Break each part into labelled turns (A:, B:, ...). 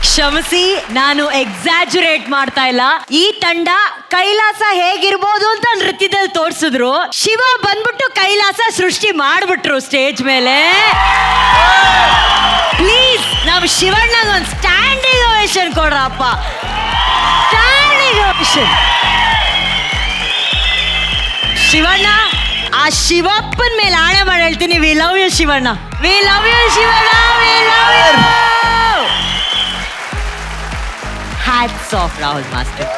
A: ಕ್ಷಮಿಸಿ, ನಾನು ಎಕ್ಸಾಜುರೇಟ್ ಮಾಡ್ತಾ ಇಲ್ಲ. ಈ ತಂಡ ಕೈಲಾಸ ಹೇಗಿರ್ಬೋದು ಅಂತ ನೃತ್ಯದಲ್ಲಿ ತೋರಿಸಿದ್ರು. ಶಿವ ಬಂದ್ಬಿಟ್ಟು ಕೈಲಾಸ ಸೃಷ್ಟಿ ಮಾಡ್ಬಿಟ್ರು ಸ್ಟೇಜ್ ಮೇಲೆ. ಪ್ಲೀಸ್ ನಾವು ಶಿವಣ್ಣಗ ಒಂದು ಸ್ಟ್ಯಾಂಡಿಂಗ್ ಓವೇಷನ್ ಕೊಡ್ರಪ್ಪ. Standing ovation. ಶಿವಣ್ಣ, ಆ ಶಿವಪ್ಪನ ಮೇಲೆ ಆಣೆ ಮಾಡಿ ಹೇಳ್ತೀನಿ, we love you Shivanna, we love you Shivanna, we love you. Hats off Rahul master.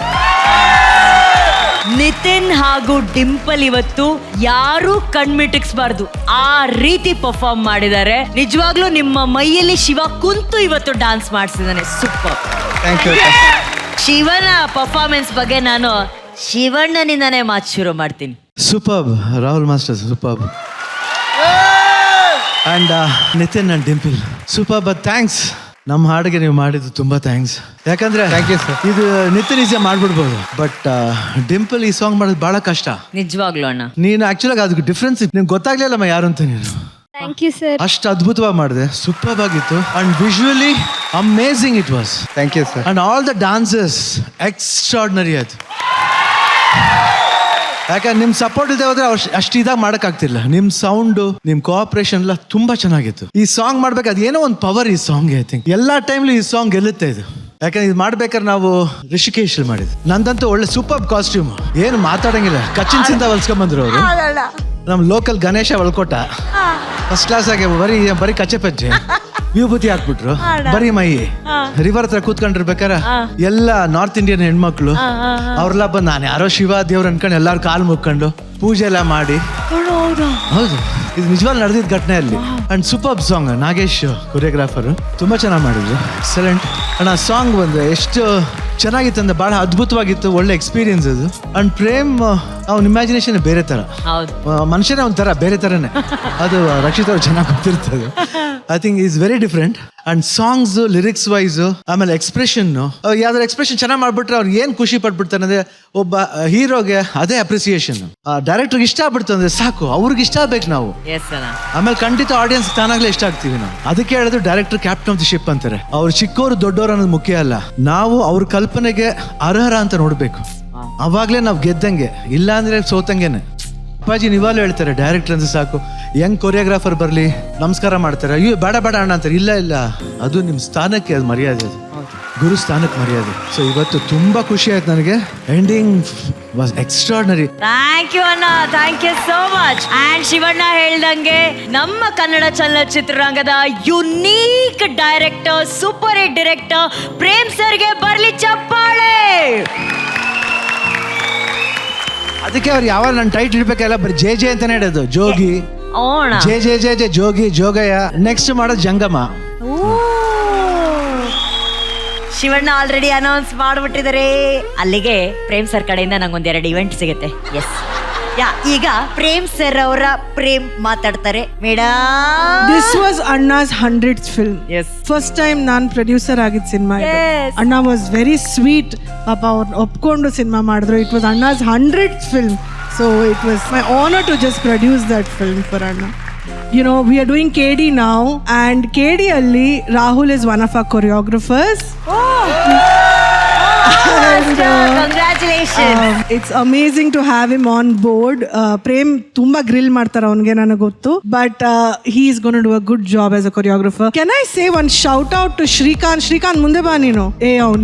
A: Nitin ಹಾಗೂ ಡಿಂಪಲ್ ಇವತ್ತು ಯಾರು ಕಣ್ಮಿಟಿಕ್ಸ್ಬಾರ್ದು ಆ ರೀತಿ ಪರ್ಫಾರ್ಮ್ ಮಾಡಿದ್ದಾರೆ. ನಿಜವಾಗ್ಲೂ ನಿಮ್ಮ ಮೈಯಲ್ಲಿ ಶಿವ ಕುಂತು ಇವತ್ತು ಡಾನ್ಸ್ ಮಾಡಿಸಿದಾನೆ. ಸೂಪರ್. ಶಿವನ ಪರ್ಫಾರ್ಮೆನ್ಸ್ ಬಗ್ಗೆ ನಾನು ಶಿವಣ್ಣನಿಂದಾನೇ ಮಾತು ಶುರು ಮಾಡ್ತೀನಿ.
B: Super Rahul master, super. And Nitin and Dimple super. But thanks, ನಮ್ಮ ಹಾಡಿಗೆ ನೀವು ಮಾಡಿದ್ದು ತುಂಬಾ ಥ್ಯಾಂಕ್ಸ್. ಯಾಕಂದ್ರೆ ಇದು ನಿತಿನ್ ಈಸಿಯಾಗಿ ಮಾಡ್ಬಿಡ್ಬೋದು, ಬಟ್ ಡಿಂಪಲ್ ಈ ಸಾಂಗ್ ಮಾಡೋದು ಬಹಳ ಕಷ್ಟ.
A: ನಿಜವಾಗ್ಲೂ ಅಣ್ಣ,
B: ನೀನು ಆಕ್ಚುಲಾಗಿ ಅದಕ್ಕೆ ಡಿಫ್ರೆನ್ಸ್ ನಿಮ್ಗೆ ಗೊತ್ತಾಗ್ಲಿಲ್ಲಮ್ಮ ಯಾರು ಅಂತ. ನೀನು
C: ಥ್ಯಾಂಕ್ ಯು ಸರ್.
B: ಅಷ್ಟು ಅದ್ಭುತವಾಗಿ ಮಾಡಿದೆ, ಸೂಪರ್ ಆಗಿತ್ತು. And visually amazing it was.
D: Thank you sir.
B: And all the dances extraordinary ಆಯ್ತು. ಯಾಕಂದ್ರೆ ನಿಮ್ ಸಪೋರ್ಟ್ ಇದೆ ಹೋದ್ರೆ ಅಷ್ಟು ಇದಾಗ ಮಾಡಕ್ಕಾಗ್ತಿಲ್ಲ. ನಿಮ್ ಸೌಂಡು, ನಿಮ್ ಕೋಆಪರೇಷನ್ ಎಲ್ಲ ತುಂಬಾ ಚೆನ್ನಾಗಿತ್ತು. ಈ ಸಾಂಗ್ ಮಾಡ್ಬೇಕಾದ್ರೆ ಏನೋ ಒಂದು ಪವರ್ ಈ ಸಾಂಗ್. ಐ ಥಿಂಕ್ ಎಲ್ಲಾ ಟೈಮ್ಲು ಈ ಸಾಂಗ್ ಗೆಲ್ಲುತ್ತೆ ಇದು. ಯಾಕಂದ್ರೆ ಇದು ಮಾಡ್ಬೇಕಾದ್ರೆ ನಾವು ರಿಷಿಕೇಶ್ ಮಾಡಿದ್ವಿ. ನಂದಂತೂ ಒಳ್ಳೆ ಸೂಪರ್ ಕಾಸ್ಟ್ಯೂಮ್, ಏನು ಮಾತಾಡಂಗಿಲ್ಲ. ಕಚಿನ್ಸಿಂದ ಹೊಲ್ಸ್ಕೊಂಡ್ಬಂದ್ರು ಅವರು. ನಮ್ ಲೋಕಲ್ ಗಣೇಶ ಹೊಲ್ಕೊಟ್ಟ ಫಸ್ಟ್ ಕ್ಲಾಸ್ ಆಗಿ. ಬರೀ ಕಚ್ಚೆ ಪಚ್ಚೆ ವಿಭೂತಿ ಹಾಕ್ಬಿಟ್ರು, ಬರೀ ಮೈ. ರಿವರ್ ಹತ್ರ ಕೂತ್ಕೊಂಡಿರ್ಬೇಕಾರ ಎಲ್ಲ ನಾರ್ತ್ ಇಂಡಿಯನ್ ಹೆಣ್ಮಕ್ಳು ಅವ್ರೆಲ್ಲ ಬಂದು ನಾನು ಯಾರೋ ಶಿವ ದೇವ್ರು ಅನ್ಕೊಂಡು ಎಲ್ಲಾರು ಕಾಲು ಮುಕ್ಕೊಂಡು ಪೂಜೆ ಎಲ್ಲ ಮಾಡಿ. ಹೌದು, ಇದು ನಿಜವಾಗ್ಲೂ ನಡೆದಿದ್ದ ಘಟನೆ ಅಲ್ಲಿ. And super song. Nagesh choreographer ತುಂಬಾ ಚೆನ್ನಾಗಿ ಮಾಡಿದ್ರು. ಎಕ್ಸಲೆಂಟ್. ಅಂಡ್ ಆ ಸಾಂಗ್ ಬಂದ್ರೆ ಎಷ್ಟು ಚೆನ್ನಾಗಿತ್ತು ಅಂದ್ರೆ ಬಹಳ ಅದ್ಭುತವಾಗಿತ್ತು. ಒಳ್ಳೆ ಎಕ್ಸ್ಪೀರಿಯನ್ಸ್ ಅದು. ಅಂಡ್ ಪ್ರೇಮ್ ಅವ್ನ ಇಮ್ಯಾಜಿನೇಷನ್ ಬೇರೆ ತರ, ಮನುಷ್ಯನೇ ಒಂಥರ ಬೇರೆ ತರನೇ. ಅದು ರಕ್ಷಿತ್ ಅವ್ರು ಚೆನ್ನಾಗಿ ಗೊತ್ತಿರ್ತದೆ. I think is very different. And songs lyrics wise, ಆಮೇಲೆ ಎಕ್ಸ್ಪ್ರೆಷನ್, ಯಾವ್ದಾದ್ರು ಎಕ್ಸ್ಪ್ರೆಷನ್ ಚೆನ್ನಾಗಿ ಮಾಡ್ಬಿಟ್ರೆ ಅವ್ರು ಏನ್ ಖುಷಿ ಪಡ್ಬಿಡ್ತಾರೆ ಅಂದ್ರೆ ಒಬ್ಬ ಹೀರೋಗೆ ಅದೇ ಅಪ್ರಿಸಿಯೇಷನ್. ಡೈರೆಕ್ಟರ್ಗೆ ಇಷ್ಟ ಆಗ್ಬಿಡ್ತು ಅಂದ್ರೆ ಸಾಕು, ಅವ್ರಿಗೆ ಇಷ್ಟ ಆಗ್ಬೇಕು ನಾವು. ಆಮೇಲೆ ಖಂಡಿತ ಆಡಿಯನ್ಸ್ ತಾನಾಗ್ಲೇ ಇಷ್ಟ ಆಗ್ತೀವಿ ನಾವು. ಅದಕ್ಕೆ ಹೇಳಿದ್ರು director captain of the ship ಅಂತಾರೆ. ಅವ್ರು ಚಿಕ್ಕವರು ದೊಡ್ಡವರು ಅನ್ನೋದು ಮುಖ್ಯ ಅಲ್ಲ, ನಾವು ಅವ್ರ ಕಲ್ಪನೆಗೆ ಅರ್ಹರ ಅಂತ ನೋಡ್ಬೇಕು. ಅವಾಗ್ಲೇ ನಾವು ಗೆದ್ದಂಗೆ, ಇಲ್ಲ ಅಂದ್ರೆ ಸೋತಂಗೆನೆ. ಅಪ್ಪಾಜಿ ನಿವಾಲು ಹೇಳ್ತಾರೆ, ಡೈರೆಕ್ಟರ್ ಅಂದ್ರೆ ಸಾಕು ಯಂಗ್ ಕೊರಿಯೋಗ್ರಾಫರ್ ಬರ್ಲಿ ನಮಸ್ಕಾರ ಮಾಡ್ತಾರೆ, ಅಯ್ಯೋ ಬೇಡ ಬೇಡ ಅಣ್ಣ ಅಂತಾರೆ. ಇಲ್ಲ ಇಲ್ಲ, ಅದು ನಿಮ್ಮ ಸ್ಥಾನಕ್ಕೆ ಅದು ಮರ್ಯಾದೆ, ಅದು ಗುರು ಸ್ಥಾನಕ್ಕೆ ಮರ್ಯಾದೆ. ಸೊ ಇವತ್ತು ತುಂಬಾ ಖುಷಿ ಆಯ್ತು ನನಗೆ. Ending was extraordinary.
A: Thank you ಅಣ್ಣ, thank you so much. And Shivanna ಹೇಳ್ದಂಗೆ ನಮ್ಮ ಕನ್ನಡ ಚಲನಚಿತ್ರರಂಗದ unique director, super hit director Prem ಸರ್ಗೆ ಬರ್ಲಿ ಚಪ್ಪಾಳೆ.
B: ಅದಕ್ಕೆ ಅವ್ರು ಯಾವಾಗ ನನ್ನ ಟೈಟ್ ಇಡ್ಬೇಕಲ್ಲ ಬರೀ ಜೆ ಜೆ ಅಂತಾನೆ ಹೇಳೋದು. Jogi, J J J J Jogi, Jogayya. Next ಮಾಡೋದು ಜಂಗಮ.
A: ಶಿವಣ್ಣ ಆಲ್ರೆಡಿ ಅನೌನ್ಸ್ ಮಾಡ್ಬಿಟ್ಟಿದ್ದಾರೆ. ಅಲ್ಲಿಗೆ ಪ್ರೇಮ್ ಸರ್ ಕಡೆಯಿಂದ ನಂಗೊಂದೆರಡು ಇವೆಂಟ್ ಸಿಗುತ್ತೆ. ಎಸ್, ಈಗ ಪ್ರೇಮ್ ಸರ್ ಅವರ ಪ್ರೇಮ್ ಮಾತಾಡ್ತಾರೆ. ಮೇಡಮ್,
E: ದಿಸ್ ವಾಸ್ ಅಣ್ಣಾಸ್ 100th ಫಿಲ್ಮ್. ಫಸ್ಟ್ ಟೈಮ್ ನಾನು ಪ್ರೊಡ್ಯೂಸರ್ ಆಗಿದ್ದ ಸಿನಿಮಾ. ಅಣ್ಣ ವಾಸ್ ವೆರಿ ಸ್ವೀಟ್. ಪಾಪ ಅವ್ರು ಒಪ್ಕೊಂಡು ಸಿನಿಮಾ ಮಾಡಿದ್ರು. ಇಟ್ ವಾಸ್ ಅಣ್ಣಾಸ್ 100th film. So it was my honour to just produce that film for ಅಣ್ಣ. You know, we are doing KD now, and KD alli Rahul is one of our choreographers.
A: Congratulations.
E: It's amazing to have him on board. Prem tumba grill ಮಾಡ್ತಾರೆ ಅವನಿಗೆ, ನನಗೆ ಗೊತ್ತು. But he is going to do a good job as a choreographer. Can I say one shout out to Shrikant? Shrikant ಮುಂದೆ ಬಾ ನೀನು.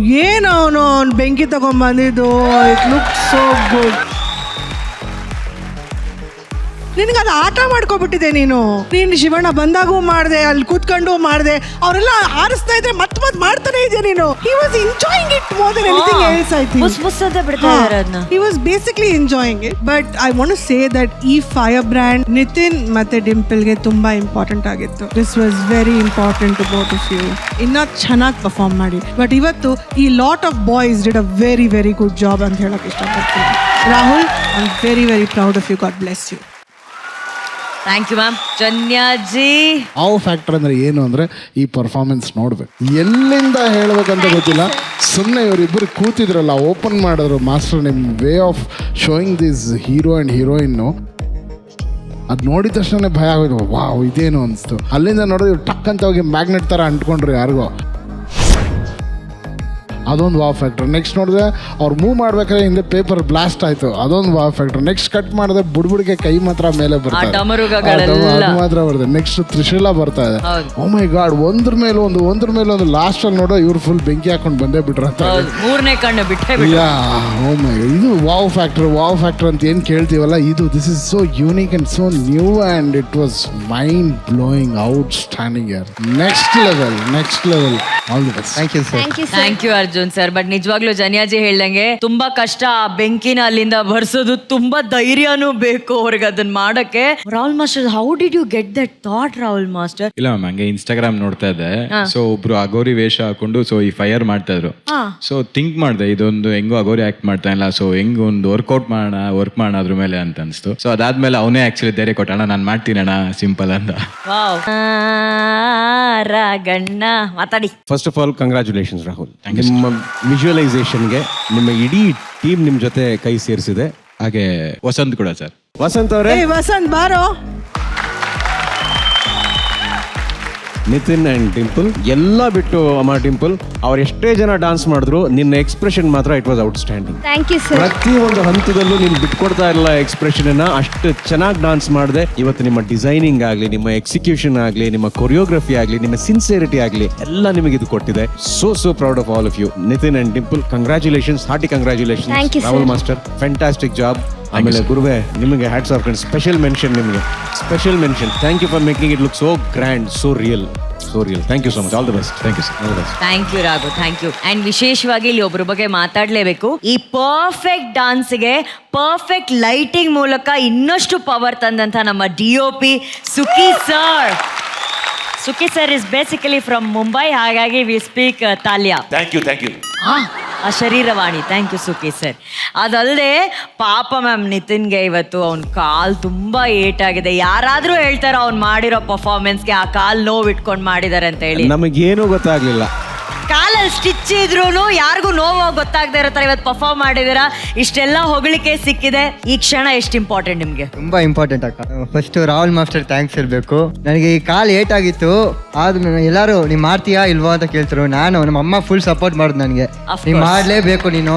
E: ಅವನು ಬೆಂಕಿ ತಗೊಂಡ್ ಬಂದಿದ್ದು. It looks so good. ನಿನಗೆ ಅದು ಆಟ ಮಾಡ್ಕೊಬಿಟ್ಟಿದೆ. ನೀನು ಶಿವಣ್ಣ ಬಂದಾಗೂ ಮಾಡಿದೆ, ಅಲ್ಲಿ ಕೂತ್ಕೊಂಡು ಮಾಡಿದೆ, ಅವರೆಲ್ಲ ಹಾರಿಸ್ತಾ ಇದ್ರೆ ಮತ್ತೆ ಮಾಡ್ತಾನೆ ಇದೆಯಾ ನೀನು. He was enjoying it more than anything else, I think. He was basically enjoying it. But I want to say that ಈ Firebrand ನಿತಿನ್ ಮತ್ತೆ ಡಿಂಪಲ್ಗೆ ತುಂಬಾ ಇಂಪಾರ್ಟೆಂಟ್ ಆಗಿತ್ತು. This was very important to both of you. ಇನ್ನ ಚೆನ್ನಾಗಿ perform ಮಾಡಿ. But ಇವತ್ತು ಈ lot of boys did a very very good job ಅಂತ ಹೇಳಕ್ ಇಷ್ಟಪಡ್ತೀನಿ. Rahul, I am very very proud of you. God bless you.
A: Thank you ma'am. ಜನ್ಯಾಜಿ,
D: awe factor ಅಂದರೆ ಏನು ಅಂದರೆ ಈ ಪರ್ಫಾರ್ಮೆನ್ಸ್ ನೋಡ್ಬೇಕು. ಎಲ್ಲಿಂದ ಹೇಳ್ಬೇಕಂತ ಗೊತ್ತಿಲ್ಲ. ಸುಮ್ಮನೆ ಇವರಿಬ್ಬರು ಕೂತಿದ್ರಲ್ಲ, ಓಪನ್ ಮಾಡಿದ್ರು ಮಾಸ್ಟರ್. ನಿಮ್ಮ way of showing this hero and heroine, ಅದು ನೋಡಿದ ತಕ್ಷಣ ಭಯ ಆಗೋದು. ವಾವ್, ಇದೇನು ಅನಿಸ್ತು. ಅಲ್ಲಿಂದ ನೋಡಿದ್ರೆ ಟಕ್ ಅಂತ ಹೋಗಿ ಮ್ಯಾಗ್ನೆಟ್ ಥರ ಅಂಟ್ಕೊಂಡ್ರು ಯಾರಿಗೋ. ಅದೊಂದು ವಾವ್ ಫ್ಯಾಕ್ಟರ್. ನೆಕ್ಸ್ಟ್ ನೋಡಿದ್ರೆ ಅವ್ರು ಮೂವ್ ಮಾಡ್ಬೇಕಾದ್ರೆ ಹಿಂದೆ ಪೇಪರ್ ಬ್ಲಾಸ್ಟ್ ಆಯ್ತು, ಅದೊಂದು ವಾವ್ ಫ್ಯಾಕ್ಟರ್. ನೆಕ್ಸ್ಟ್ ಕಟ್ ಮಾಡಿದ್ರೆ ಬುಡ್ಬುಡಿಗೆ ಕೈ ಮಾತ್ರ ಮೇಲೆ ಬರ್ತಾರೆ, ಅದು ಮಾತ್ರ ಬರ್ತದೆ. ನೆಕ್ಸ್ಟ್ ತ್ರಿಶೂಲ ಬರ್ತಾ ಇದೆ. ಓ ಮೈ ಗಾಡ್, ಒಂದ್ರ ಮೇಲೆ ಒಂದು ಲಾಸ್ಟ್ ಅಲ್ಲಿ ನೋಡೋ ಇವ್ರು ಫುಲ್ ಬೆಂಕಿ ಹಾಕೊಂಡು ಬಂದೇ ಬಿಟ್ರ.
A: ಮೂರನೇ ಕಣ್ಣು ಬಿಟ್ಟೆ.
D: ಓ ಮೈ, ಇದು ವಾವ್ ಫ್ಯಾಕ್ಟರ್ ಅಂತ ಏನ್ ಕೇಳ್ತೀವಲ್ಲ, ಇದು this is so unique and so new and it was mind blowing, outstanding ಯಾರ್. Next level. All the best.
A: Thank you Arjun sir. But ನಿಜವಾಗ್ಲೂ ಜನಿಯಾಜಿ ಹೇಳ್ದಂಗೆ ತುಂಬಾ ಕಷ್ಟ, ಆ ಬೆಂಕಿನ ಅಲ್ಲಿಂದ ಬರ್ಸೋದು, ತುಂಬಾ ಧೈರ್ಯನೂ ಬೇಕು ಅವ್ರಿಗೆ ಅದನ್ನ ಮಾಡಕ್ಕೆ. Rahul master, how did you get that thought Rahul master?
C: ಇಲ್ಲ ಮ್ಯಾಮ್, ಹಂಗೆ ಇನ್ಸ್ಟಾಗ್ರಾಮ್ ನೋಡ್ತಾ ಇದ್ದೆ. ಸೊ ಒಬ್ರು ಅಗೋರಿ ವೇಷ ಹಾಕೊಂಡು ಸೊ ಈ ಫೈರ್ ಮಾಡ್ತಾ ಇದ್ರು. ಸೊ ಥಿಂಕ್ ಮಾಡಿದೆ, ಇದೊಂದು ಹೆಂಗೋ ಅಗೋರಿ ಆಕ್ಟ್ ಮಾಡ್ತಾ ಇಲ್ಲ, ಸೊ ಹೆಂಗ್ ಒಂದು ವರ್ಕ್ ಮಾಡೋಣ ಅದ್ರ ಮೇಲೆ ಅಂತ ಅನ್ಸ್ತು. ಸೊ ಅದಾದ್ಮೇಲೆ ಅವನೇ ಆಕ್ಚುಲಿ ಧೈರ್ಯ ಕೊಟ್ಟ, ಅಣ್ಣ ನಾನು ಮಾಡ್ತೀನಿ ಅಣ್ಣ, ಸಿಂಪಲ್ ಅಂತ.
A: ರಾಗಣ್ಣ ಮಾತಾಡಿ.
F: First of all congratulations Rahul, ನಿಮ್ಮ ವಿಜುವಲೈಸೇಷನ್ಗೆ ನಿಮ್ಮ ಇಡೀ ಟೀಮ್ ನಿಮ್ಮ ಜೊತೆ ಕೈ ಸೇರಿಸಿದೆ.
C: ಹಾಗೆ ವಸಂತ್ ಕೂಡ ಸರ್.
F: ವಸಂತ್ ಅವರೇ,
E: ವಸಂತ್ ಬಾರೋ.
F: ನಿತಿನ್ ಅಂಡ್ ಡಿಂಪಲ್ ಎಲ್ಲ ಬಿಟ್ಟು ಅಮ್ಮ ಡಿಂಪಲ್ ಅವ್ರು ಎಷ್ಟೇ ಜನ ಡಾನ್ಸ್ ಮಾಡಿದ್ರು ನಿನ್ನ ಎಕ್ಸ್ಪ್ರೆಷನ್ ಮಾತ್ರ it was outstanding.
G: Thank you sir.
F: ಪ್ರತಿ ಒಂದು ಹಂತದಲ್ಲೂ ನೀನು ಬಿಟ್ಕೊಡ್ತಾ ಇರಲ್ಲ ಎಕ್ಸ್ಪ್ರೆಷನ್ ಅನ್ನ, ಅಷ್ಟು ಚೆನ್ನಾಗಿ ಡಾನ್ಸ್ ಮಾಡಿದೆ. ಇವತ್ತು ನಿಮ್ಮ ಡಿಸೈನಿಂಗ್ ಆಗಲಿ, ನಿಮ್ಮ ಎಕ್ಸಿಕ್ಯೂಷನ್ ಆಗಲಿ, ನಿಮ್ಮ ಕೊರಿಯೋಗ್ರಫಿ ಆಗಲಿ, ನಿಮ್ಮ ಸಿನ್ಸಿಯರಿಟಿ ಆಗಲಿ, ಎಲ್ಲ ನಿಮಗೆ ಇದು ಕೊಟ್ಟಿದೆ. So proud of all of you. Nitin and Dimple, congratulations, hearty congratulations.
G: Thank you, sir.
F: Rahul master, fantastic job. ಆಮೇಲೆ ಗುರುವೆ, ನಿಮಗೆ ಹ್ಯಾಟ್ಸ್ ಆಫ್. ಸ್ಪೆಷಲ್ ಮೆನ್ಷನ್ ನಿಮಗೆ, special mention. Thank you for making it look so grand, so real. Thank you so much. All the best. Thank you sir. All the best.
A: Thank you Raghu, thank you. And ವಿಶೇಷವಾಗಿ ಇಲ್ಲಿ ಒಬ್ಬರ ಬಗ್ಗೆ ಮಾತಾಡಲೇಬೇಕು. ಈ perfect ಡಾನ್ಸ್ಗೆ perfect lighting ಮೂಲಕ ಇನ್ನಷ್ಟು power ತಂದಂಥ ನಮ್ಮ DOP Sukhi sir. Sukhi sir is basically from Mumbai, ಹಾಗಾಗಿ we speak ತಾಲ್ಯ.
H: Thank you.
A: ಆ ಶರೀರವಾಣಿ. Thank you Sukhi sir. ಅದಲ್ಲದೆ ಪಾಪ ಮ್ಯಾಮ್ ನಿತಿನ್ಗೆ ಇವತ್ತು ಅವ್ನ ಕಾಲ್ ತುಂಬಾ ಏಟಾಗಿದೆ. ಯಾರಾದ್ರೂ ಹೇಳ್ತಾರ ಅವ್ನು ಮಾಡಿರೋ ಪರ್ಫಾರ್ಮೆನ್ಸ್ಗೆ ಆ ಕಾಲ್ ನೋವು ಇಟ್ಕೊಂಡು ಮಾಡಿದಾರೆ ಅಂತ ಹೇಳಿ.
F: ನಮಗೇನೂ ಗೊತ್ತಾಗ್ಲಿಲ್ಲ.
A: ಕಾಲಲ್ಲಿ ಸ್ಟಿಚ್ ಇದ್ರೂ ಯಾರಿಗೂ ನೋವು ಗೊತ್ತಾಗದೇ ಇರೋ ಥರ ಇವತ್ತು ಪರ್ಫಾರ್ಮ್ ಮಾಡಿದ್ದೀರಾ. ಇಷ್ಟೆಲ್ಲ ಹೊಗಳಿಕೆ ಸಿಕ್ಕಿದೆ. ಈ ಕ್ಷಣ ಎಷ್ಟು ಇಂಪಾರ್ಟೆಂಟ್ ನಿಮಗೆ?
I: ತುಂಬಾ ಇಂಪಾರ್ಟೆಂಟ್ ಅಕ್ಕ. ಫಸ್ಟ್ ರಾಹುಲ್ ಮಾಸ್ಟರ್ ಥ್ಯಾಂಕ್ಸ್ ಇರಬೇಕು. ನನಗೆ ಈ ಕಾಲ್ ಏಟಾಗಿತ್ತು, ಆದ್ಮೇಲೆ ಎಲ್ಲರೂ ನೀನು ಮಾಡ್ತೀಯಾ ಇಲ್ವೋ ಅಂತ ಕೇಳ್ತಾರೆ. ನಾನು ನಮ್ಮ ಅಮ್ಮ ಫುಲ್ ಸಪೋರ್ಟ್ ಮಾಡೋದು ನನಗೆ, ನೀನು ಮಾಡಲೇಬೇಕು, ನೀನು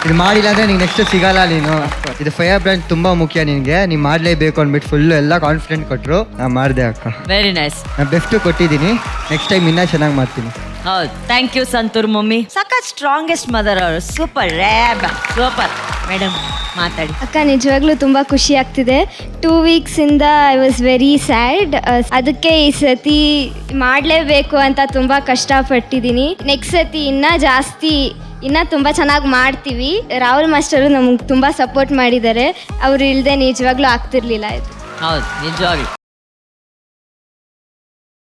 I: ಇದು ಮಾಡಿಲ್ಲ ಅಂದರೆ ನೀನು ನೆಕ್ಸ್ಟ್ ಸಿಗಲ್ಲ, ನೀನು ಇದು ಫೈರ್ ಬ್ರ್ಯಾಂಡ್ ತುಂಬ ಮುಖ್ಯ ನಿನಗೆ, ನೀನು ಮಾಡಲೇಬೇಕು ಅಂದ್ಬಿಟ್ಟು ಫುಲ್ಲು ಎಲ್ಲ ಕಾನ್ಫಿಡೆಂಟ್ ಕೊಟ್ಟರು. ನಾನು ಮಾಡಿದೆ ಅಕ್ಕ.
A: Very nice.
I: ನಾನು ಬೆಸ್ಟು ಕೊಟ್ಟಿದ್ದೀನಿ, ನೆಕ್ಸ್ಟ್ ಟೈಮ್ ಇನ್ನೂ ಚೆನ್ನಾಗಿ ಮಾಡ್ತೀನಿ.
A: ಹೌದು, ಥ್ಯಾಂಕ್ ಯು ಸಂತೂರ್ ಮಮ್ಮಿ. ಸಖತ್ ಸ್ಟ್ರಾಂಗೆಸ್ಟ್ ಮದರ್ ಅವರು. ಸೂಪರ್ ರ್ಯಾಬ್, ಸೂಪರ್. ಮೇಡಮ್ ಮಾತಾಡಿ.
G: ಅಕ್ಕ, ನಿಜವಾಗ್ಲೂ ತುಂಬ ಖುಷಿ ಆಗ್ತಿದೆ. 2 ವೀಕ್ಸಿಂದ ಐ ವಾಸ್ ವೆರಿ ಸ್ಯಾಡ್. ಅದಕ್ಕೆ ಈ ಸತಿ ಮಾಡಲೇಬೇಕು ಅಂತ ತುಂಬ ಕಷ್ಟಪಟ್ಟಿದ್ದೀನಿ. ನೆಕ್ಸ್ಟ್ ಸತಿ ಇನ್ನೂ ತುಂಬ ಚೆನ್ನಾಗಿ ಮಾಡ್ತೀವಿ. ರಾಹುಲ್ ಮಾಸ್ಟರು ನಮ್ಗೆ ತುಂಬ ಸಪೋರ್ಟ್ ಮಾಡಿದ್ದಾರೆ. ಅವರು ಇಲ್ಲದೆ ನಿಜವಾಗ್ಲೂ ಆಗ್ತಿರ್ಲಿಲ್ಲ ಇದು.
A: ಹೌದು, ನಿಜವಾಗ್ಲೂ.